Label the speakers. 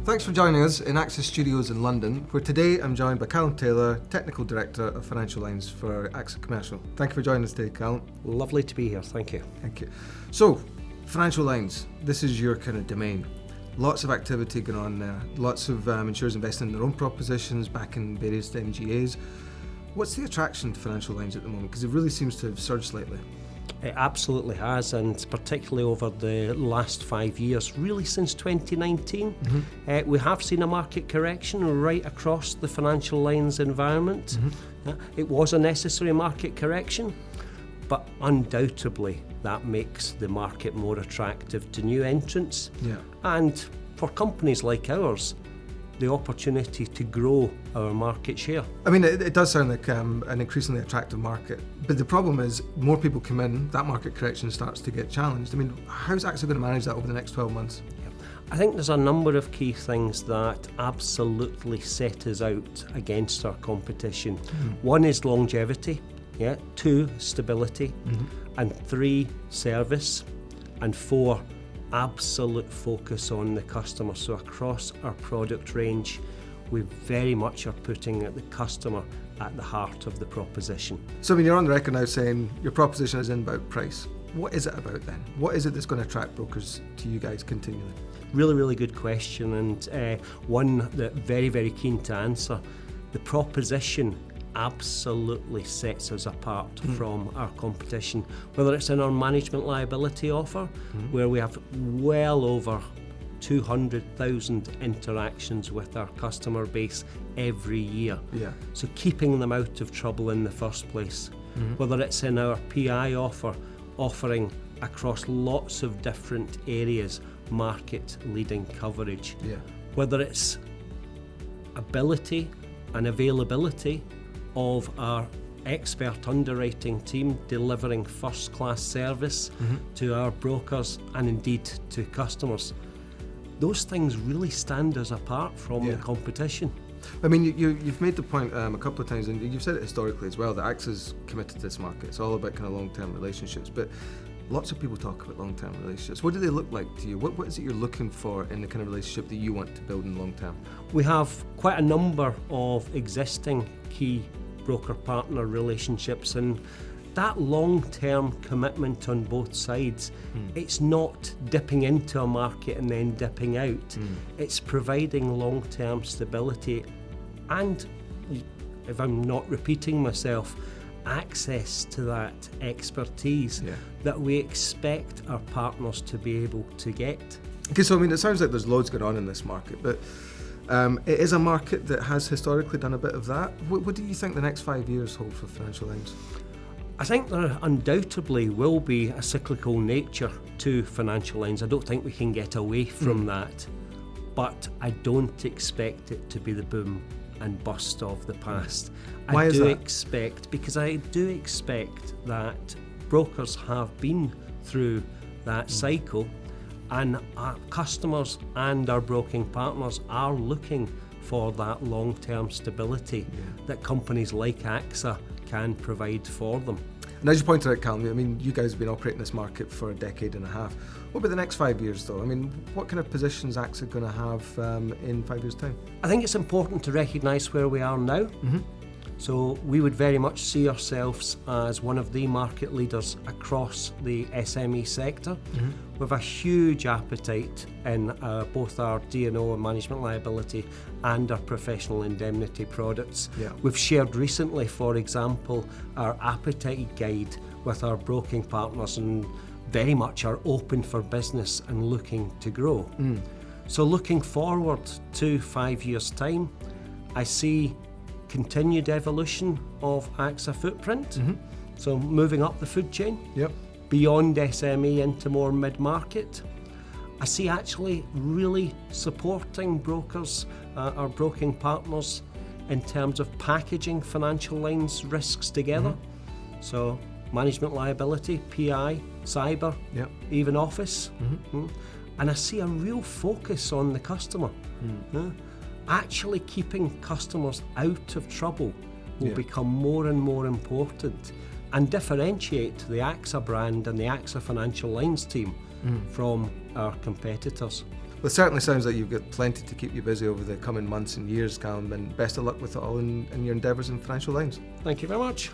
Speaker 1: Thanks for joining us in AXA Studios in London, where today I'm joined by Callum Taylor, Technical Director of Financial Lines for AXA Commercial. Thank you for joining us today, Callum.
Speaker 2: Lovely to be here, thank you.
Speaker 1: Thank you. So, Financial Lines, this is your kind of domain. Lots of activity going on there. Lots of insurers investing in their own propositions, backing various MGAs. What's the attraction to Financial Lines at the moment? Because it really seems to have surged lately.
Speaker 2: It absolutely has, and particularly over the last 5 years, really since 2019. We have seen a market correction right across the financial lines environment. It was a necessary market correction, but undoubtedly that makes the market more attractive to new entrants. And for companies like ours, the opportunity to grow our market share.
Speaker 1: I mean, it does sound like an increasingly attractive market, but the problem is more people come in, that market correction starts to get challenged. I mean, how's AXA going to manage that over the next 12 months?
Speaker 2: I think there's a number of key things that absolutely set us out against our competition. One is longevity, two, stability, and three, service, and four, absolute focus on the customer. So across our product range, we very much are putting the customer at the heart of the proposition.
Speaker 1: So I mean, you're on the record now saying your proposition is about price. What is it about then? What is it that's going to attract brokers to you guys continually?
Speaker 2: Really, really good question, and one that very, very keen to answer. The proposition absolutely sets us apart from our competition, whether it's in our management liability offer, where we have well over 200,000 interactions with our customer base every year. So keeping them out of trouble in the first place. Whether it's in our PI offer, offering across lots of different areas, market leading coverage. Whether it's ability and availability of our expert underwriting team delivering first-class service to our brokers and indeed to customers. Those things really stand us apart from the competition.
Speaker 1: I mean, you've made the point a couple of times, and you've said it historically as well, that AXA's committed to this market. It's all about kind of long-term relationships, but lots of people talk about long-term relationships. What do they look like to you? What is it you're looking for in the kind of relationship that you want to build in long-term?
Speaker 2: We have quite a number of existing key broker partner relationships, and that long-term commitment on both sides, it's not dipping into a market and then dipping out. It's providing long-term stability and, if I'm not repeating myself, access to that expertise that we expect our partners to be able to get.
Speaker 1: Okay, so I mean, it sounds like there's loads going on in this market, but it is a market that has historically done a bit of that. What do you think the next 5 years hold for Financial Lines?
Speaker 2: I think there undoubtedly will be a cyclical nature to Financial Lines. I don't think we can get away from that, but I don't expect it to be the boom and bust of the past.
Speaker 1: Why is
Speaker 2: that? Because I do expect that brokers have been through that cycle, and our customers and our broking partners are looking for that long-term stability that companies like AXA can provide for them.
Speaker 1: And as you pointed out, Callum, I mean, you guys have been operating this market for a decade and a half. What about the next 5 years, though? I mean, what kind of positions is AXA going to have in 5 years' time?
Speaker 2: I think it's important to recognise where we are now. So we would very much see ourselves as one of the market leaders across the SME sector. We have a huge appetite in both our D&O and management liability and our professional indemnity products. We've shared recently, for example, our appetite guide with our broking partners, and very much are open for business and looking to grow. So looking forward to 5 years' time, I see continued evolution of AXA footprint, so moving up the food chain, beyond SME into more mid-market. I see actually really supporting brokers, our broking partners, in terms of packaging Financial Lines risks together. So management liability, PI, cyber, even office. And I see a real focus on the customer. Actually keeping customers out of trouble will become more and more important and differentiate the AXA brand and the AXA Financial Lines team from our competitors.
Speaker 1: Well, it certainly sounds like you've got plenty to keep you busy over the coming months and years, Callum, and best of luck with it all in your endeavours in financial lines.
Speaker 2: Thank you very much.